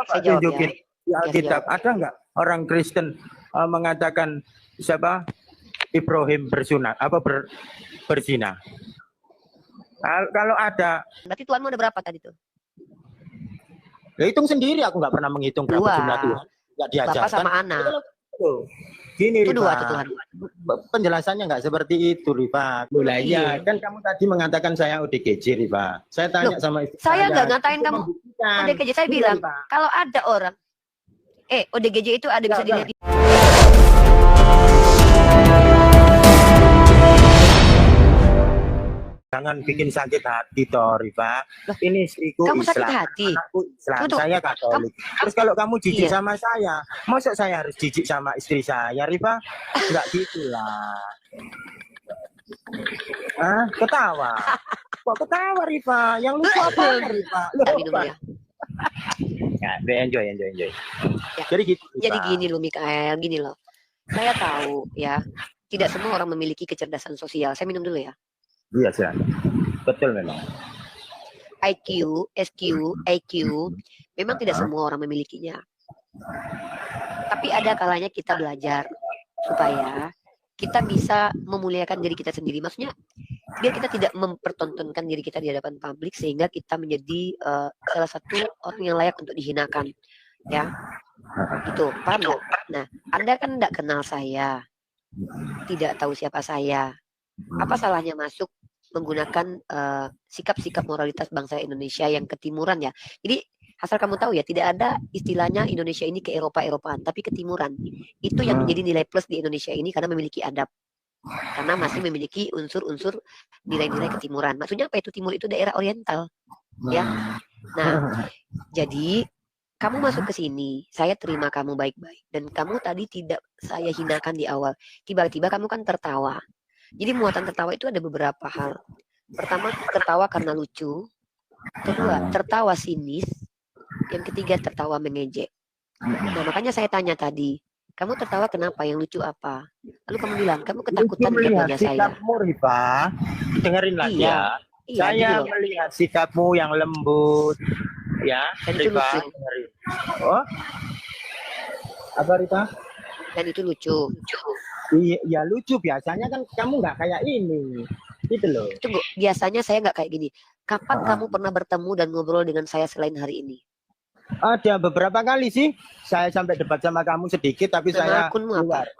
Saya jawab ya. Tunjukin di Alkitab ada nggak orang Kristen mengatakan siapa Ibrahim bersunat apa berzina? Kalau ada, Berarti Tuhanmu ada berapa tadi tuh? ya hitung sendiri. Aku nggak pernah menghitung berapa jumlah Tuhan. Nggak diajarkan. Bapak sama anak. Gini, itu dua Rifa. Tuhan. Penjelasannya nggak seperti itu, Rifa. Iya, kan kamu tadi mengatakan saya ODGJ, Rifa. Saya tanya sama istri saya nggak ngatain kamu ODGJ. Saya bilang Rifa. kalau ada orang ODGJ itu ada bisa dilihat. Jangan bikin sakit hati, toh, Rifa. Ini istriku Kamu Islam, sakit hati. anakku Islam, Tuh, saya Katolik. Terus kalau kamu jijik Iya. sama saya, masa saya harus jijik sama istri saya, Rifa? Enggak gitulah. Ketawa. Kok ketawa, Rifa? Yang lucu apa, Rifa? Ntar minum ya. Ya, enjoy. Ya. Jadi gitu. Jadi Rifa. gini loh, Mikael, gini loh. Saya tahu ya, tidak semua orang memiliki kecerdasan sosial. Saya minum dulu ya. Iya, silakan. Betul memang. IQ, SQ, IQ, memang tidak semua orang memilikinya. Tapi ada kalanya kita belajar supaya kita bisa memuliakan diri kita sendiri. Maksudnya, biar kita tidak mempertontonkan diri kita di hadapan publik sehingga kita menjadi salah satu orang yang layak untuk dihinakan. Ya, itu paham nggak? Nah, Anda kan tidak kenal saya, tidak tahu siapa saya. Apa salahnya masuk menggunakan sikap-sikap moralitas bangsa Indonesia yang ketimuran ya. Jadi asal kamu tahu ya, tidak ada istilahnya Indonesia ini ke Eropa-Eropaan, tapi ketimuran. Itu yang menjadi nilai plus di Indonesia ini karena memiliki adab. Karena masih memiliki unsur-unsur nilai-nilai ketimuran. Maksudnya apa itu timur? Itu daerah oriental. Ya. Nah, jadi kamu masuk ke sini, saya terima kamu baik-baik. Dan kamu tadi tidak saya hinakan di awal. Tiba-tiba kamu kan tertawa. Jadi muatan tertawa itu ada beberapa hal. Pertama, tertawa karena lucu. Kedua, tertawa sinis. Yang ketiga, tertawa mengejek. Nah, makanya saya tanya tadi, kamu tertawa kenapa? Yang lucu apa? Lalu kamu bilang, kamu ketakutan dengan wajah saya. Sikapmu, Rifa. Dengerin lagi ya. Iya, Saya gitu loh. melihat sikapmu yang lembut. Ya, Dan itu Rifa. lucu. Oh, apa, Rifa? Dan itu lucu. Iya, ya lucu. Biasanya kan kamu nggak kayak ini. Gitu loh. Tunggu, biasanya saya nggak kayak gini. Kapan kamu pernah bertemu dan ngobrol dengan saya selain hari ini? Ada beberapa kali sih. Saya sampai debat sama kamu sedikit, tapi Nama saya akunmu keluar. apa?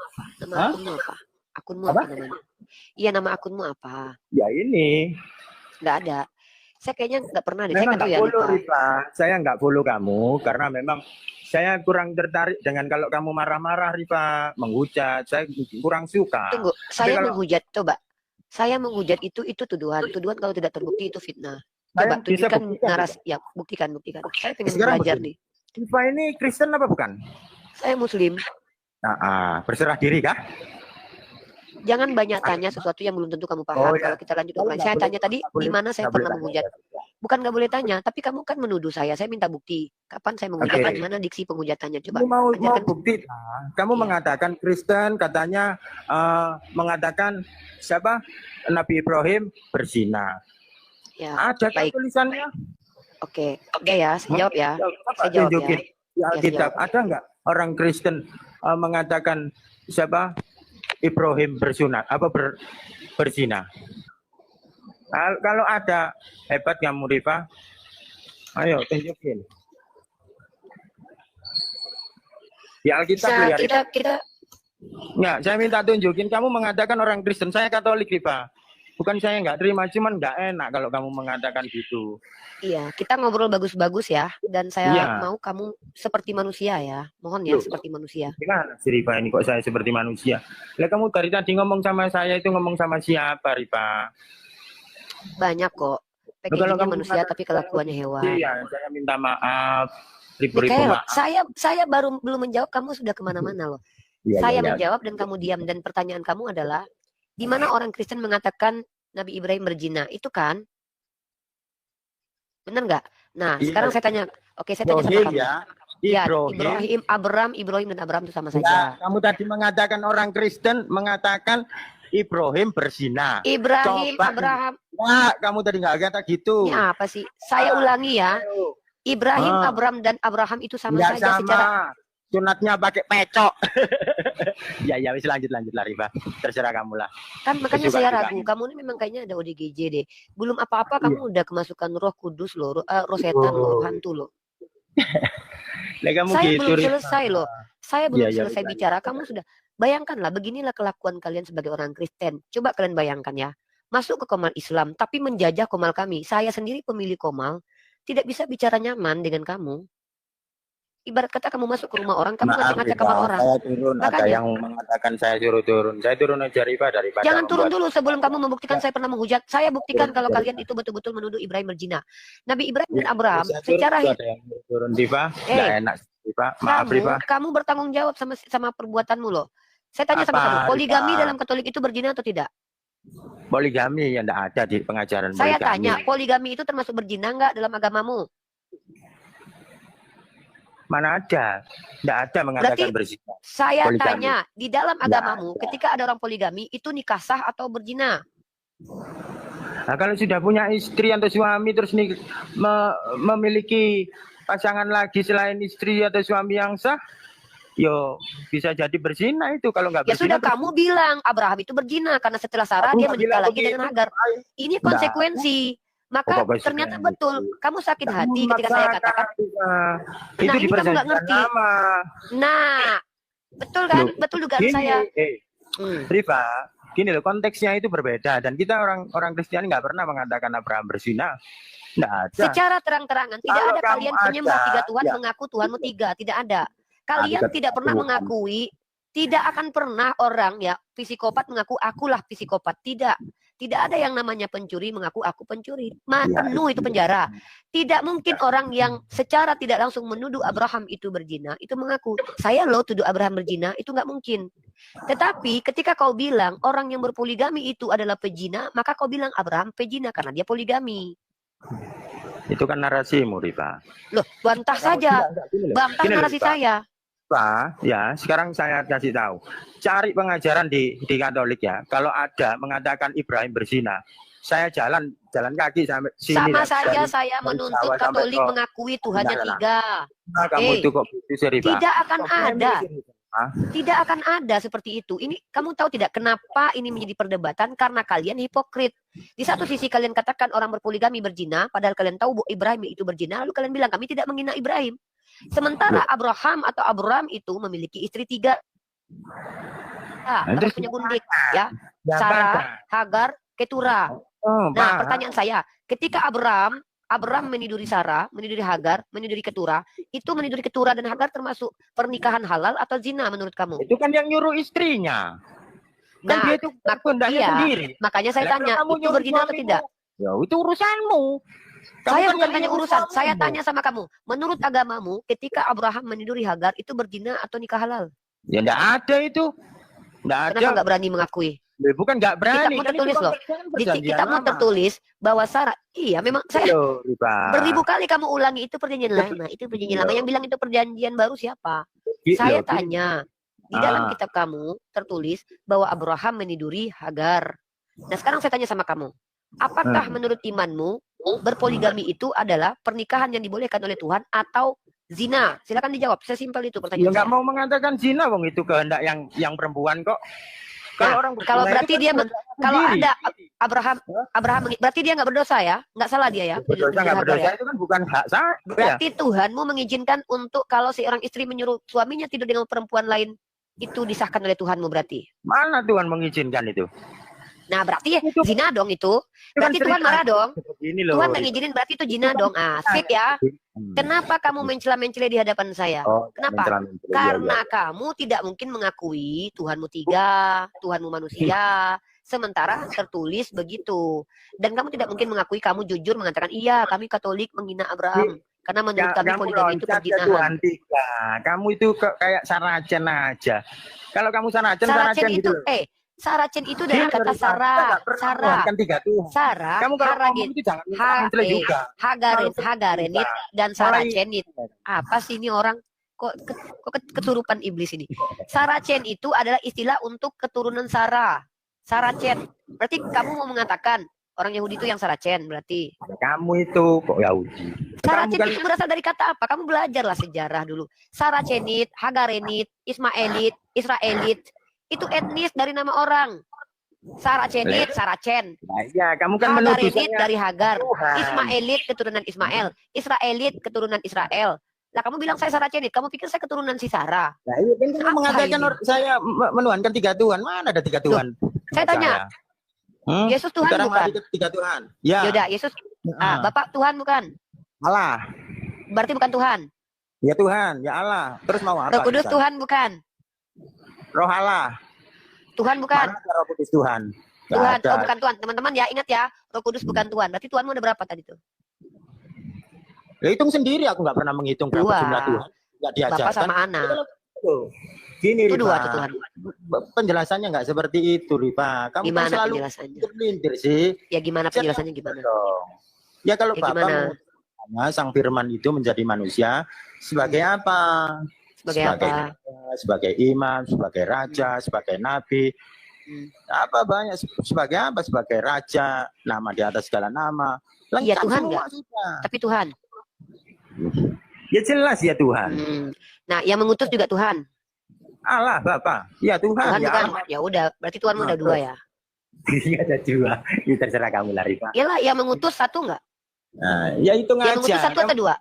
Nama akunmu apa? Akunmu apa namanya? Iya, nama akunmu apa? Ya ini. Nggak ada. Saya kayaknya nggak pernah deh. Memang Saya nggak ya, follow, lupa. Rifa. Saya nggak follow kamu karena memang saya kurang tertarik dengan kalau kamu marah-marah, Rifa, menghujat. Saya kurang suka. Tunggu, saya kalau- menghujat. Coba. Saya menghujat itu tuduhan. Tuduhan kalau tidak terbukti itu fitnah. Coba Saya bisa tunjukkan buktikan, narasi. Ya, buktikan. Saya pengen Sekarang belajar begini. nih. Rifa ini Kristen apa bukan? Saya Muslim. Berserah diri kah? Jangan banyak tanya sesuatu yang belum tentu kamu paham. Oh, ya. Kalau kita lanjut ke Oh, lain. nggak Saya boleh, tanya tadi nggak boleh, di mana saya nggak pernah boleh menghujat. tanya. Bukan nggak boleh tanya, tapi kamu kan menuduh saya. Saya minta bukti. Kapan saya menghujat? Oke. Dan di mana diksi penghujatannya? Coba. Kamu mau ajarkan. bukti? Kamu Iya. mengatakan Kristen, katanya mengatakan siapa? Nabi Ibrahim berzina. Ya, Ada kan baik. tulisannya? Oke. Udah ya, saya jawab ya. Coba Saya jawab tunjukin ya. di Alkitab. Ada nggak orang Kristen mengatakan siapa? Ibrahim bersunat apa berzina? Kalau ada, hebat kamu, Rifa. Ayo tunjukin. Di Alkitab Bisa lihat. kita Ya, saya minta tunjukin. Kamu mengatakan orang Kristen, saya Katolik, Rifa. Bukan saya nggak terima, cuman nggak enak kalau kamu mengatakan gitu. iya, kita ngobrol bagus-bagus ya. Dan saya Iya. mau kamu seperti manusia ya. Mohon ya, Loh. seperti manusia. Gimana sih, Rifa, ini kok saya seperti manusia? Lah kamu dari tadi ngomong sama saya itu ngomong sama siapa, Rifa? Banyak kok. Kalau Packagingnya kamu manusia mengatakan tapi kelakuannya hewan. Iya, saya minta maaf. Ribu-ribu Mikael, maaf. saya baru belum menjawab, kamu sudah kemana-mana loh. Iya, Saya iya. menjawab dan kamu diam. Dan pertanyaan kamu adalah, di mana orang Kristen mengatakan Nabi Ibrahim berzina? Itu kan? Benar nggak? Nah, Iya. sekarang saya tanya. Oke, saya tanya sama Ibrahim kamu. ya. Ya, Ibrahim. Ibrahim dan Abraham itu sama Ya, saja. kamu tadi mengatakan orang Kristen mengatakan Ibrahim berzina. Ibrahim, Coba. Abraham. Wah, kamu tadi nggak kata gitu. Ini apa sih? Saya ulangi ya. Ayo. Ibrahim, Abraham dan Abraham itu sama Nggak saja sama. secara Sunatnya pakai pecok. Ya wis lanjut lah Rifa. Terserah kamu lah. kan, makanya Kesukaan saya juga ragu. ini. Kamu ini memang kayaknya ada ODGJ deh. Belum apa-apa Iya. kamu udah kemasukan roh kudus loh, roh setan loh, roh hantu loh. Lah kamu Saya gitu, belum Rifa. selesai loh. Saya belum Iya, selesai iya, bicara. iya. Kamu sudah bayangkanlah, beginilah kelakuan kalian sebagai orang Kristen. Coba kalian bayangkan ya. Masuk ke komal Islam, tapi menjajah komal kami. Saya sendiri pemilik komal, tidak bisa bicara nyaman dengan kamu. Ibarat kata kamu masuk ke rumah orang, kamu Maaf ngacak-ngacak Rifa, kamar orang. saya turun. Ada Makanya, yang mengatakan saya suruh turun. Saya turun aja Rifa daripada jangan turun membuat- dulu sebelum kamu membuktikan saya pernah menghujat. Saya buktikan kalau Turun. kalian itu betul-betul menuduh Ibrahim berzina. Nabi Ibrahim dan Ya, Abraham saya turun, secara itu ada yang turun Rifa. Nggak enak Rifa. Maaf Rifa. kamu bertanggung jawab sama perbuatanmu loh. Saya tanya sama Apa, kamu, poligami Rifa? dalam Katolik itu berzina atau tidak? Poligami yang enggak ada di pengajaran Saya poligami. tanya, poligami itu termasuk berzina enggak dalam agamamu? Mana ada? Enggak ada mengatakan Berarti berzina. saya Poligami. tanya, di dalam agamamu ada. ketika ada orang poligami itu nikah sah atau berzina? Nah, kalau sudah punya istri atau suami terus memiliki pasangan lagi selain istri atau suami yang sah, yo bisa jadi berzina itu. Kalau nggak Ya berzina, sudah, kamu bilang Abraham itu berzina karena setelah Sarah dia menikah lagi dengan Hagar. Ini konsekuensi. Maka ternyata betul, kamu sakit hati ketika saya katakan. itu ini kamu nggak ngerti. Nama. Nah, betul kan? Loh, betul dugaan gini, saya. Rifa, gini loh, konteksnya itu berbeda dan kita orang Kristiani nggak pernah mengatakan Abraham berzina. Nggak ada. Secara terang-terangan tidak Kalau ada kalian kamu penyembah ada, tiga Tuhan ya. mengaku Tuhanmu tiga, tidak ada. Kalian Ada tidak pernah Tuhan. mengakui, tidak akan pernah orang ya psikopat mengaku akulah psikopat, tidak. Tidak ada yang namanya pencuri mengaku aku pencuri. Penuh itu penjara. Tidak mungkin orang yang secara tidak langsung menuduh Abraham itu berzina itu mengaku saya loh tuduh Abraham berzina, itu nggak mungkin. Tetapi ketika kau bilang orang yang berpoligami itu adalah pezina, maka kau bilang Abraham pezina karena dia poligami. Itu kan narasimu, Rifa. Loh, bantah saja. Bantah narasi saya. Pak, ya sekarang saya kasih tahu. Cari pengajaran di Katolik ya. Kalau ada mengatakan Ibrahim berzina, saya jalan kaki sampai sini. Sama saja saya menuntut Katolik mengakui Tuhannya tiga. Kamu itu kok tidak akan ada. Tidak akan ada seperti itu. Ini kamu tahu tidak kenapa ini menjadi perdebatan? Karena kalian hipokrit. Di satu sisi kalian katakan orang berpoligami berzina, padahal kalian tahu bahwa Ibrahim itu berzina, lalu kalian bilang kami tidak menghina Ibrahim. Sementara Abraham atau Abraham itu memiliki istri tiga. Terus punya gundik, ya. Sarah, Hagar, Ketura. Nah, pertanyaan saya, ketika Abraham meniduri Sarah, meniduri Hagar, meniduri Ketura, itu meniduri Ketura dan Hagar termasuk pernikahan halal atau zina menurut kamu? Itu kan yang nyuruh istrinya. Nah, dia itu sendiri. Makanya saya tanya, itu berzina atau tidak? Ya, itu urusanmu. Saya bukan tanya urusan, saya tanya sama kamu. Menurut agamamu, ketika Abraham meniduri Hagar, itu berzina atau nikah halal? Ya, enggak ada itu. Enggak ada. Kenapa enggak berani mengakui? Bukan enggak berani. Kitabmu tertulis loh. Di kitabmu tertulis bahwa Sarah, iya memang saya beribu kali kamu ulangi itu perjanjian lama, itu perjanjian lama. Yang bilang itu perjanjian baru siapa? Saya tanya, di dalam kitab kamu tertulis bahwa Abraham meniduri Hagar. Nah sekarang saya tanya sama kamu, apakah menurut imanmu berpoligami itu adalah pernikahan yang dibolehkan oleh Tuhan atau zina? Silakan dijawab. Sesimpel itu pertanyaan. Nggak mau mengatakan zina, wong itu kehendak yang perempuan kok. Kalau berarti dia kalau ada Abraham berarti dia nggak berdosa ya? Nggak salah dia ya? Berdosa itu kan bukan hak saya. Berarti Tuhanmu mengizinkan untuk kalau seorang istri menyuruh suaminya tidur dengan perempuan lain itu disahkan oleh Tuhanmu berarti? Mana Tuhan mengizinkan itu? Nah berarti zina dong itu. Berarti Tuhan marah dong. Tuhan nggak ngizinin berarti itu zina dong. Sip ya. Kenapa kamu mencela-mencela di hadapan saya? Kenapa? Karena kamu tidak mungkin mengakui Tuhanmu tiga, Tuhanmu manusia. Sementara tertulis begitu. Dan kamu tidak mungkin mengakui, kamu jujur mengatakan, iya kami Katolik menghina Abraham. Karena menurut kami poligami itu perzinahan. Kamu itu kayak Saracen aja. Kalau kamu Saracen itu gitu. Saracen itu dari kata Sarah. Kan tiga tuh. Sarah, kamu kalau ngomong itu jangan juga. Hagarenit dan Saracenit. Apa sih ini orang kok keturupan iblis ini? Saracen itu adalah istilah untuk keturunan Sarah. Saracen. Berarti kamu mau mengatakan Orang Yahudi itu yang Saracen berarti. Kamu itu kok Yahudi. Saracen Kamu kan itu berasal dari kata apa? Kamu belajarlah sejarah dulu. Saracenit, Hagarenit, Ismaelit, Israelit. Itu etnis dari nama orang. Saracenit, Saracen. Nah, ya, kamu kan menuduh Hagarenit saya dari Hagar. Tuhan. Ismaelit keturunan Ismael. Israelit keturunan Israel. Lah kamu bilang saya Saracenit, kamu pikir saya keturunan si Sarah. Nah, iya kan kamu Apa mengatakan ini? saya menuhankan 3 Tuhan. Mana ada 3 Tuhan? Saya tanya, Yesus Tuhan Sekarang bukan? ada 3 Tuhan. Ya. Yaudah, Yesus. Bapak Tuhan bukan? Allah. Berarti bukan Tuhan. Ya Tuhan, ya Allah. Terus mau apa? Roh Kudus kita? Tuhan bukan? Roh Allah. Tuhan bukan? Mana ada Roh Kudus Tuhan? Nggak Tuhan, ada. oh bukan Tuhan. Teman-teman ya, ingat ya, Roh Kudus bukan Tuhan. Berarti Tuhanmu ada berapa tadi tuh? Ya, hitung sendiri, aku nggak pernah menghitung berapa 2. jumlah Tuhan. Nggak diajarkan. Bapak sama anak. Gini, Itu 2 Rifa. tuh Tuhan. Penjelasannya nggak seperti itu, Rifa. Kamu Gimana kan selalu penjelasannya? terlintir sih. Ya gimana penjelasannya gimana? Ya kalau Ya, Bapak gimana? mengutuskannya, Sang Firman itu menjadi manusia sebagai apa? Sebagai apa? Sebagai imam, sebagai raja, sebagai nabi. Apa banyak sebagai apa? Sebagai raja, nama di atas segala nama. Iya Lengkap Tuhan semua nggak? sudah. Tapi Tuhan. Ya jelas ya Tuhan. Nah, yang mengutus juga Tuhan. Allah Bapak. Ya Tuhan. Tuhan Ya bukan? Allah. Ya udah, berarti Tuhanmu ada 2 ya. Iya ada 2. Itu terserah kamu lah Rifa. Iyalah, yang mengutus 1 enggak? Nah, ya hitung Yang mengutus aja. 1 atau 2?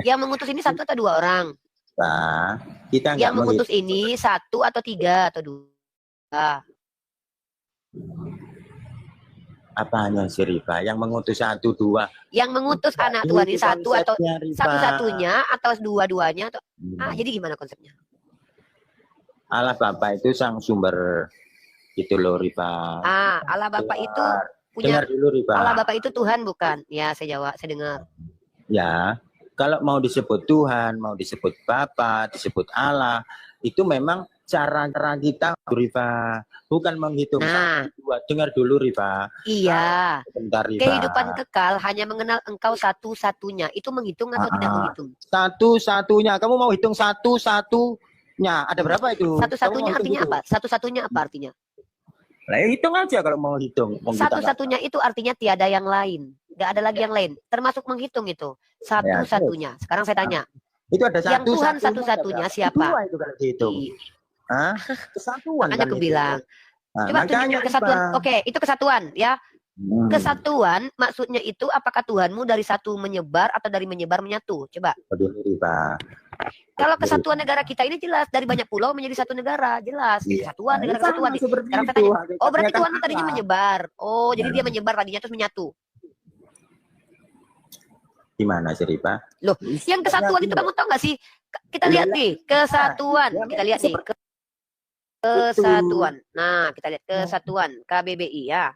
Yang mengutus ini 1 atau 2 orang? Nah, kita nggak Yang mengutus ini 1 atau 3 atau 2? Apanya sih Rifa? Yang mengutus 1, 2. Yang mengutus anak Tuhan ini 1 atau konsepnya, Rifa. satu-satunya atau 2-2-nya atau jadi gimana konsepnya? Allah Bapa itu sang sumber itu loh Rifa. Allah Bapa itu punya Dengar dulu Rifa. Allah Bapa itu Tuhan bukan? Ya, saya jawab, saya dengar. Ya, kalau mau disebut Tuhan, mau disebut Bapa, disebut Allah, itu memang cara kita Rifa, bukan menghitung Nah, 1, 2. Dengar dulu Rifa. iya. Bentar Rifa. Kehidupan kekal hanya mengenal engkau satu-satunya. Itu menghitung atau tidak menghitung? Satu-satunya. Kamu mau hitung satu-satunya? Ada berapa itu? Satu-satunya Kamu mau artinya hitung apa? Satu-satunya apa artinya? Lah ya hitung aja kalau mau hitung. Mau kita Satu-satunya itu artinya tiada yang lain. Nggak ada lagi yang lain. Termasuk menghitung itu. Satu-satunya. Sekarang saya tanya. itu ada Yang satu. Tuhan satu-satunya siapa? 2 itu kalau dihitung. Hah? Kesatuan. Makanya kan aku itu. bilang. Nah, Coba tunjukkan makanya, kesatuan. Rifa. Oke, itu kesatuan ya. Kesatuan maksudnya itu apakah Tuhanmu dari satu menyebar atau dari menyebar menyatu? Coba. Begini, Rifa. Kalau kesatuan negara kita ini jelas dari banyak pulau menjadi satu negara, jelas. Kesatuan negara kesatuan. Seperti Sekarang saya itu. tanya, oh berarti Hakikatnya Tuhan kan tadinya Allah. menyebar. Oh, jadi dia menyebar tadinya terus menyatu. Gimana sih, Rifa? Loh, yang kesatuan itu kamu tahu nggak sih? Kita lihat nih, kesatuan. Kita lihat nih, kesatuan. Nah, kita lihat kesatuan KBBI ya.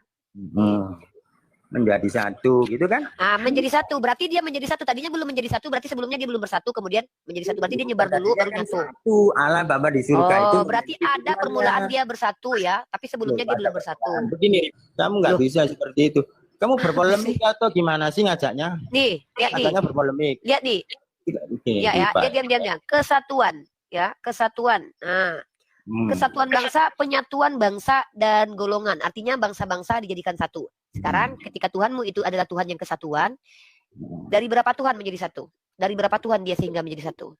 Menjadi satu, gitu kan? Menjadi satu. Berarti dia menjadi satu. Tadinya belum menjadi satu. Berarti sebelumnya dia belum bersatu. Kemudian menjadi satu. Berarti dia nyebar dulu baru nyatu. Satu, Allah Bapa di surga itu. Oh, berarti ada permulaan dia bersatu ya. Tapi sebelumnya dia belum bersatu. Begini, kamu nggak Loh. bisa seperti itu. Kamu berpolemik atau gimana sih ngajaknya? Nih, lihat nih. Ngajaknya berpolemik. Lihat nih. Oke, Ya, ya. Rifa. Diam. Kesatuan. Ya, kesatuan. Nah, kesatuan bangsa, penyatuan bangsa dan golongan. Artinya bangsa-bangsa dijadikan satu. Sekarang ketika Tuhanmu itu adalah Tuhan yang kesatuan, dari berapa Tuhan menjadi satu? Dari berapa Tuhan dia sehingga menjadi satu?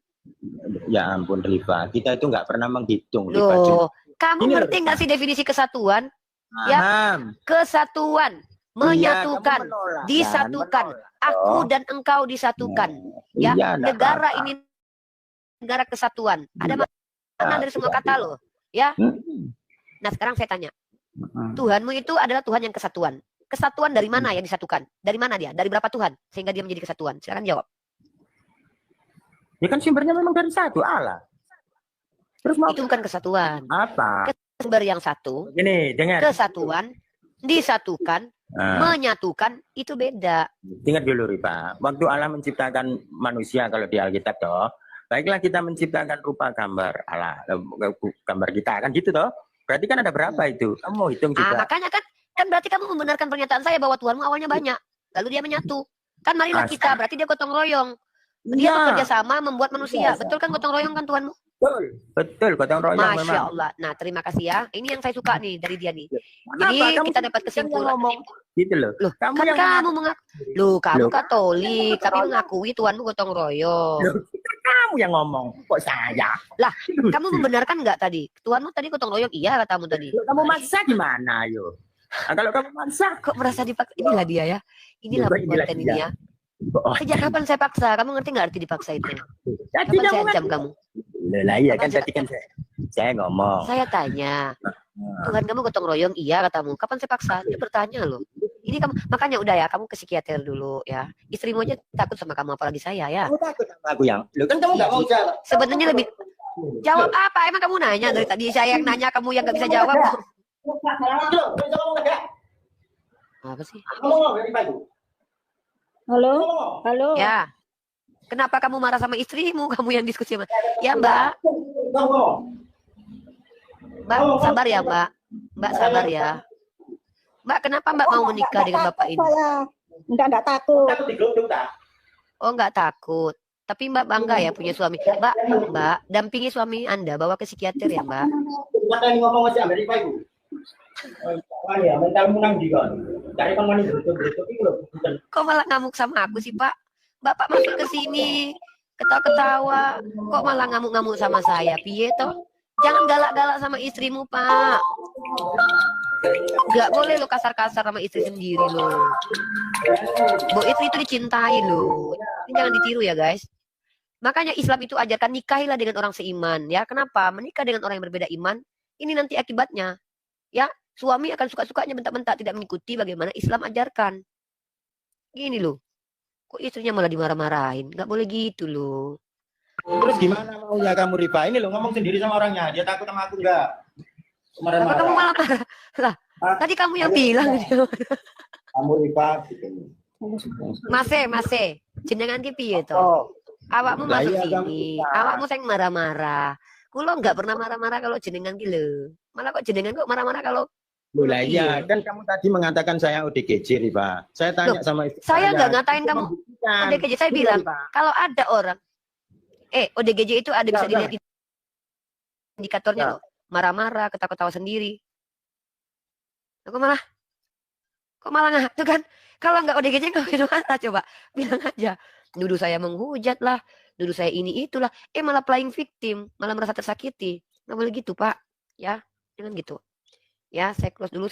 Ya ampun Rifa, kita itu nggak pernah menghitung. Loh, kamu Ini ngerti nggak sih definisi kesatuan? Paham. Kesatuan, menyatukan, Iya, kamu menolak, kan? disatukan. Menolak. Aku dan engkau disatukan. Ya, Iya, nggak negara apa-apa. ini negara kesatuan. Ada Iya. makna dari semua kata loh. Ya. Nah, sekarang saya tanya. Tuhanmu itu adalah Tuhan yang kesatuan. Kesatuan dari mana yang disatukan? Dari mana dia? Dari berapa Tuhan sehingga dia menjadi kesatuan? Silakan jawab. Ya kan sumbernya memang dari satu, Allah. Terus mau Itu bukan kesatuan. apa? Sumber yang satu, Gini, dengar. kesatuan, disatukan, menyatukan, itu beda. Dengar dulu Rifa. Waktu Allah menciptakan manusia kalau di Alkitab toh, baiklah kita menciptakan rupa gambar Allah, gambar kita kan gitu toh. Berarti kan ada berapa itu? Kamu mau hitung juga. Makanya kan berarti kamu membenarkan pernyataan saya bahwa Tuhanmu awalnya banyak, lalu dia menyatu. Kan marilah kita, berarti dia gotong royong. Dia bekerja sama membuat manusia. Betul kan gotong royong kan Tuhanmu? Betul, gotong royong Masya memang. Allah. Nah, terima kasih ya. Ini yang saya suka nih dari dia nih. Kenapa Jadi kamu kita dapat yang kesimpulan. ngomong gitu loh? Loh, Kamu kan yang kamu mengaku. Loh, kamu Loh, Katolik, tapi mengakui Tuhanmu gotong royong. loh, kamu yang ngomong, kok saya? Lah, kamu membenarkan nggak tadi? Tuhanmu tadi gotong royong, iya katamu tadi. Loh, kamu maksa gimana, yo? Nah, kalau kamu maksa, Kok merasa dipaksa? Inilah dia ya. Inilah Loh, inilah konten dia. ini ya. Oh, Sejak kapan saya paksa? Kamu ngerti nggak arti dipaksa itu? tadi Kapan saya kamu kan, ancam kamu? lah iya Kapan kan tadi kan saya ngomong. Saya tanya, Tuhan kamu gotong royong, iya katamu. Kapan saya paksa? Dia bertanya loh. Ini kamu, makanya udah ya, kamu ke psikiater dulu ya. Istrimu aja takut sama kamu, apalagi saya ya. Kamu takut sama aku yang, lo kan kamu nggak mau jawab. Sebenarnya lebih jawab apa? Emang kamu nanya dari tadi saya yang nanya, kamu yang nggak bisa jawab. Apa sih? Halo, halo. Ya. Kenapa kamu marah sama istrimu? Kamu yang diskusi sama. Ya Mbak. Mbak sabar ya Mbak. Mbak sabar ya. Mbak kenapa Mbak mau menikah dengan Bapak ini? Saya enggak takut. Oh nggak takut. Tapi Mbak bangga ya punya suami. Mbak dampingi suami Anda bawa ke psikiater ya Mbak. Kok malah ngamuk sama aku sih Pak? Bapak masuk ke sini ketawa-ketawa. Kok malah ngamuk-ngamuk sama saya? Piye toh? Jangan galak-galak sama istrimu Pak. Gak boleh lo kasar-kasar sama istri sendiri lo. Bo istri itu dicintai lo. Ini jangan ditiru ya guys. Makanya Islam itu ajarkan nikahilah dengan orang seiman. Ya kenapa? Menikah dengan orang yang berbeda iman. Ini nanti akibatnya. Ya suami akan suka-sukanya bentak-bentak tidak mengikuti bagaimana Islam ajarkan. Gini loh. Kok istrinya malah dimarah-marahin? Gak boleh gitu loh. Terus gimana maunya kamu Rifa? Ini lo ngomong sendiri sama orangnya, dia takut sama aku enggak? Kenapa kamu malah marah? Lah, tadi kamu yang bilang. Kamu Rifa Mase, jenengan ki piye to? Oh, Awakmu lah masuk iya, sini, awakmu sing marah-marah. Kulo enggak pernah marah-marah kalau jenengan ki lho. Malah kok jenengan kok marah-marah kalau lah iya, kan kamu tadi mengatakan saya ODGJ Rifa. Saya tanya sama istri saya enggak ngatain Itu kamu membuktikan. ODGJ. Saya Itu, bilang Rifa. kalau ada orang ODGJ itu ada bisa dilihat indikatornya loh. Marah-marah, ketawa-ketawa sendiri. Kok malah tuh kan? Kalau nggak ODGJ nggak bisa marah coba. Bilang aja. Nuduh saya menghujat lah. Nuduh saya ini itulah. Malah playing victim. Malah merasa tersakiti. Nggak boleh gitu Pak. Ya, jangan gitu. Ya, saya close dulu.